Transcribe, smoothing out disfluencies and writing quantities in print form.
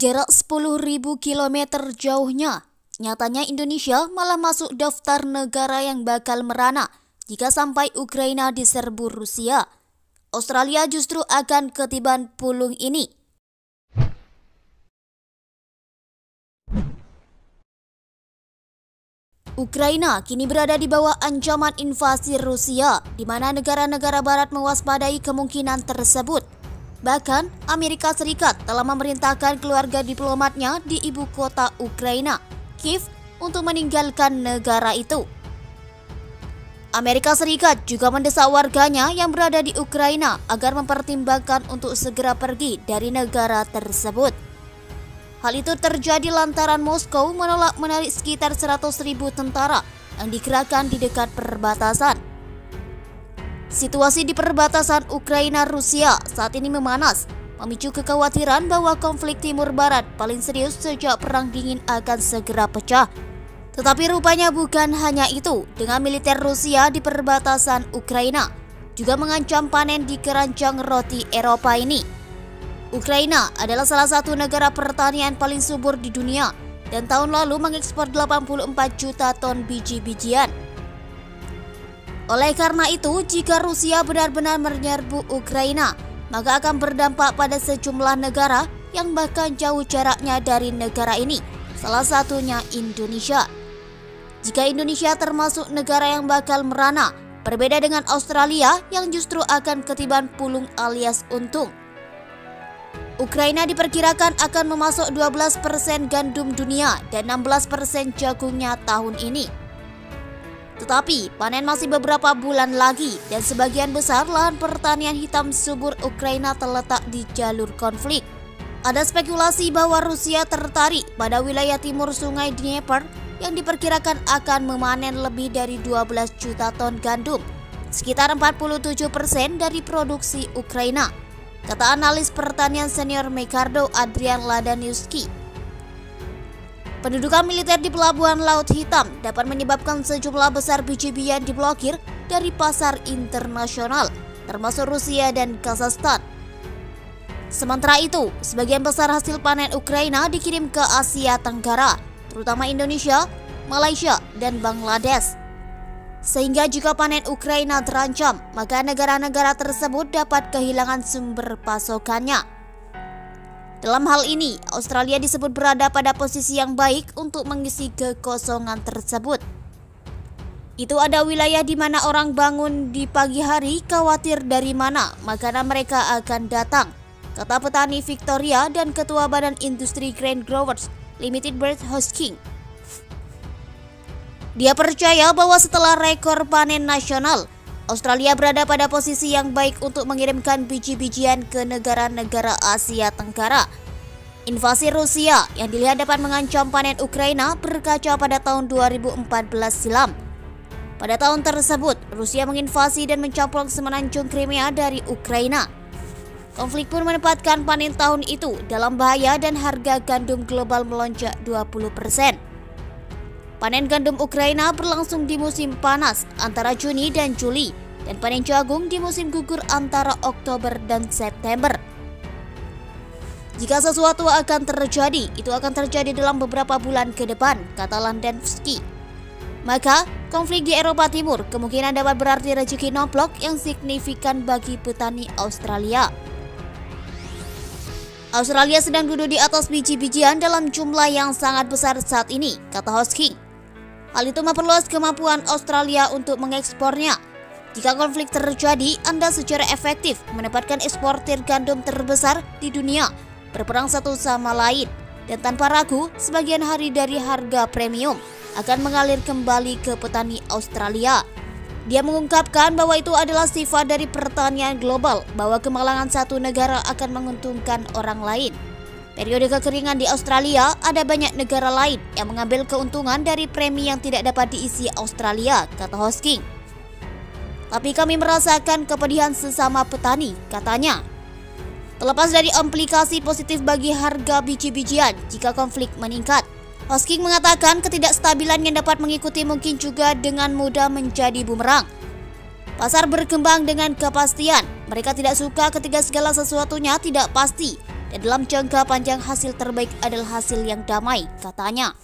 Jarak 10.000 kilometer jauhnya, nyatanya Indonesia malah masuk daftar negara yang bakal merana jika sampai Ukraina diserbu Rusia. Australia justru akan ketiban pulung ini. Ukraina kini berada di bawah ancaman invasi Rusia, di mana negara-negara barat mewaspadai kemungkinan tersebut. Bahkan, Amerika Serikat telah memerintahkan keluarga diplomatnya di ibu kota Ukraina, Kiev, untuk meninggalkan negara itu. Amerika Serikat juga mendesak warganya yang berada di Ukraina agar mempertimbangkan untuk segera pergi dari negara tersebut. Hal itu terjadi lantaran Moskow menolak menarik sekitar 100.000 tentara yang dikerahkan di dekat perbatasan. Situasi di perbatasan Ukraina-Rusia saat ini memanas, memicu kekhawatiran bahwa konflik Timur Barat paling serius sejak Perang Dingin akan segera pecah. Tetapi rupanya bukan hanya itu, dengan militer Rusia di perbatasan Ukraina juga mengancam panen di keranjang roti Eropa ini. Ukraina adalah salah satu negara pertanian paling subur di dunia dan tahun lalu mengekspor 84 juta ton biji-bijian. Oleh karena itu, jika Rusia benar-benar menyerbu Ukraina, maka akan berdampak pada sejumlah negara yang bahkan jauh jaraknya dari negara ini, salah satunya Indonesia. Jika Indonesia termasuk negara yang bakal merana, berbeda dengan Australia yang justru akan ketiban pulung alias untung. Ukraina diperkirakan akan memasok 12% gandum dunia dan 16% jagungnya tahun ini. Tetapi panen masih beberapa bulan lagi dan sebagian besar lahan pertanian hitam subur Ukraina terletak di jalur konflik. Ada spekulasi bahwa Rusia tertarik pada wilayah timur sungai Dnieper yang diperkirakan akan memanen lebih dari 12 juta ton gandum, sekitar 47% dari produksi Ukraina, kata analis pertanian senior Mekardo Adrian Ladaniuski. Pendudukan militer di Pelabuhan Laut Hitam dapat menyebabkan sejumlah besar biji-bijian diblokir dari pasar internasional, termasuk Rusia dan Kazakhstan. Sementara itu, sebagian besar hasil panen Ukraina dikirim ke Asia Tenggara, terutama Indonesia, Malaysia, dan Bangladesh. Sehingga jika panen Ukraina terancam, maka negara-negara tersebut dapat kehilangan sumber pasokannya. Dalam hal ini, Australia disebut berada pada posisi yang baik untuk mengisi kekosongan tersebut. Itu ada wilayah di mana orang bangun di pagi hari khawatir dari mana makanan mereka akan datang, kata petani Victoria dan Ketua Badan Industri Grain Growers Limited Brett Hosking. Dia percaya bahwa setelah rekor panen nasional, Australia berada pada posisi yang baik untuk mengirimkan biji-bijian ke negara-negara Asia Tenggara. Invasi Rusia yang dilihat dapat mengancam panen Ukraina berkaca pada tahun 2014 silam. Pada tahun tersebut, Rusia menginvasi dan mencaplok semenanjung Crimea dari Ukraina. Konflik pun menempatkan panen tahun itu dalam bahaya dan harga gandum global melonjak 20%. Panen gandum Ukraina berlangsung di musim panas antara Juni dan Juli, dan panen jagung di musim gugur antara Oktober dan September. Jika sesuatu akan terjadi, itu akan terjadi dalam beberapa bulan ke depan, kata Ladaniuski. Maka, konflik di Eropa Timur kemungkinan dapat berarti rezeki nomplok yang signifikan bagi petani Australia. Australia sedang duduk di atas biji-bijian dalam jumlah yang sangat besar saat ini, kata Hosking. Hal itu memperluas kemampuan Australia untuk mengekspornya. Jika konflik terjadi, Anda secara efektif menempatkan eksportir gandum terbesar di dunia berperang satu sama lain, dan tanpa ragu, sebagian hari dari harga premium akan mengalir kembali ke petani Australia. Dia mengungkapkan bahwa itu adalah sifat dari pertanian global, bahwa kemalangan satu negara akan menguntungkan orang lain. Periode kekeringan di Australia, ada banyak negara lain yang mengambil keuntungan dari premi yang tidak dapat diisi Australia, kata Hosking. Tapi kami merasakan kepedihan sesama petani, katanya. Terlepas dari implikasi positif bagi harga biji-bijian jika konflik meningkat, Hosking mengatakan ketidakstabilan yang dapat mengikuti mungkin juga dengan mudah menjadi bumerang. Pasar berkembang dengan kepastian. Mereka tidak suka ketika segala sesuatunya tidak pasti. dan dalam jangka panjang hasil terbaik adalah hasil yang damai, katanya.